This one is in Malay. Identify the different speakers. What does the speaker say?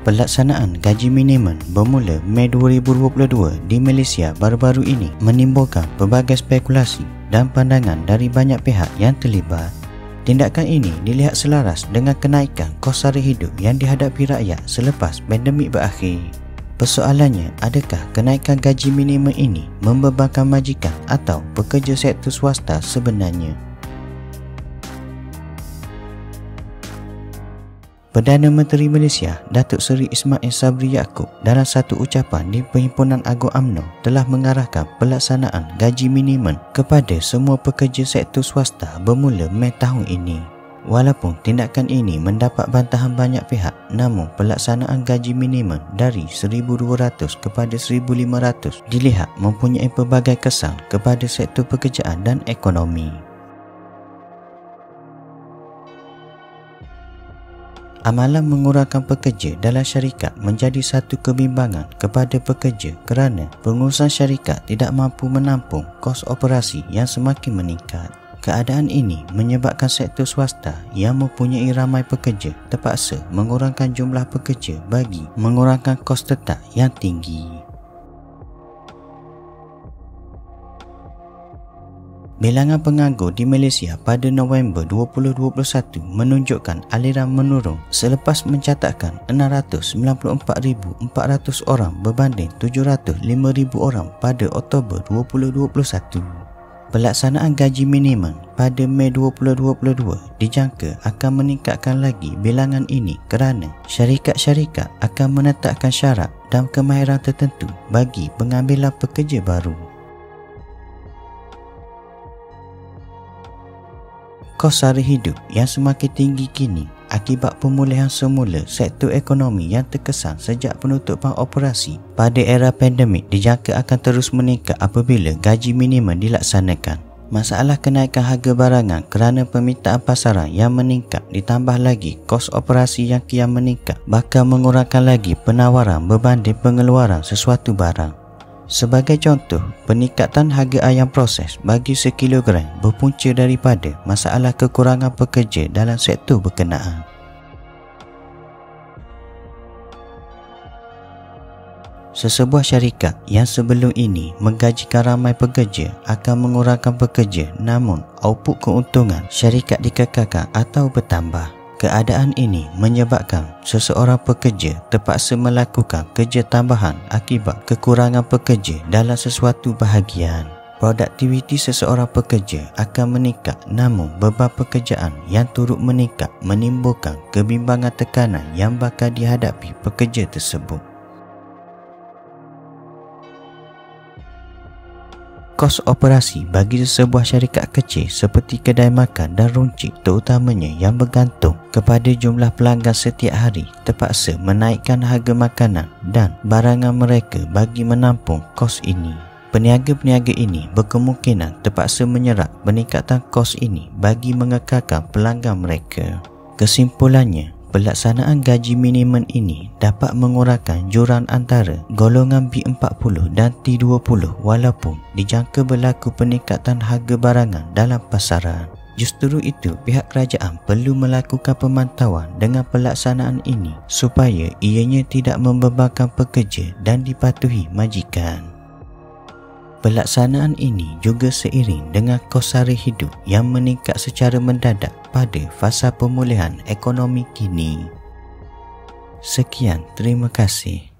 Speaker 1: Pelaksanaan gaji minimum bermula Mei 2022 di Malaysia baru-baru ini menimbulkan pelbagai spekulasi dan pandangan dari banyak pihak yang terlibat. Tindakan ini dilihat selaras dengan kenaikan kos sara hidup yang dihadapi rakyat selepas pandemik berakhir. Persoalannya, adakah kenaikan gaji minimum ini membebankan majikan atau pekerja sektor swasta sebenarnya? Perdana Menteri Malaysia Datuk Seri Ismail Sabri Yaakob dalam satu ucapan di Perhimpunan Agung UMNO telah mengarahkan pelaksanaan gaji minimum kepada semua pekerja sektor swasta bermula Mei tahun ini. Walaupun tindakan ini mendapat bantahan banyak pihak, namun pelaksanaan gaji minimum dari 1,200 kepada 1,500 dilihat mempunyai pelbagai kesan kepada sektor pekerjaan dan ekonomi. Amalan mengurangkan pekerja dalam syarikat menjadi satu kebimbangan kepada pekerja kerana pengurusan syarikat tidak mampu menampung kos operasi yang semakin meningkat. Keadaan ini menyebabkan sektor swasta yang mempunyai ramai pekerja terpaksa mengurangkan jumlah pekerja bagi mengurangkan kos tetap yang tinggi. Bilangan penganggur di Malaysia pada November 2021 menunjukkan aliran menurun selepas mencatatkan 694,400 orang berbanding 705,000 orang pada Oktober 2021. Pelaksanaan gaji minimum pada Mei 2022 dijangka akan meningkatkan lagi bilangan ini kerana syarikat-syarikat akan menetapkan syarat dan kemahiran tertentu bagi pengambilan pekerja baru. Kos sara hidup yang semakin tinggi kini akibat pemulihan semula sektor ekonomi yang terkesan sejak penutupan operasi pada era pandemik dijangka akan terus meningkat apabila gaji minimum dilaksanakan. Masalah kenaikan harga barangan kerana permintaan pasaran yang meningkat ditambah lagi kos operasi yang kian meningkat bakal mengurangkan lagi penawaran berbanding pengeluaran sesuatu barang. Sebagai contoh, peningkatan harga ayam proses bagi sekilogram berpunca daripada masalah kekurangan pekerja dalam sektor berkenaan. Sesebuah syarikat yang sebelum ini menggajikan ramai pekerja akan mengurangkan pekerja, namun output keuntungan syarikat dikekalkan atau bertambah. Keadaan ini menyebabkan seseorang pekerja terpaksa melakukan kerja tambahan akibat kekurangan pekerja dalam sesuatu bahagian. Produktiviti seseorang pekerja akan meningkat, namun beban pekerjaan yang turut meningkat menimbulkan kebimbangan tekanan yang bakal dihadapi pekerja tersebut. Kos operasi bagi sebuah syarikat kecil seperti kedai makan dan runcit terutamanya yang bergantung kepada jumlah pelanggan setiap hari terpaksa menaikkan harga makanan dan barangan mereka bagi menampung kos ini. Peniaga-peniaga ini berkemungkinan terpaksa menyerap peningkatan kos ini bagi mengekalkan pelanggan mereka. Kesimpulannya, pelaksanaan gaji minimum ini dapat mengurangkan jurang antara golongan B40 dan T20 walaupun dijangka berlaku peningkatan harga barangan dalam pasaran. Justru itu, pihak kerajaan perlu melakukan pemantauan dengan pelaksanaan ini supaya ianya tidak membebankan pekerja dan dipatuhi majikan. Pelaksanaan ini juga seiring dengan kos sara hidup yang meningkat secara mendadak pada fasa pemulihan ekonomi kini. Sekian, terima kasih.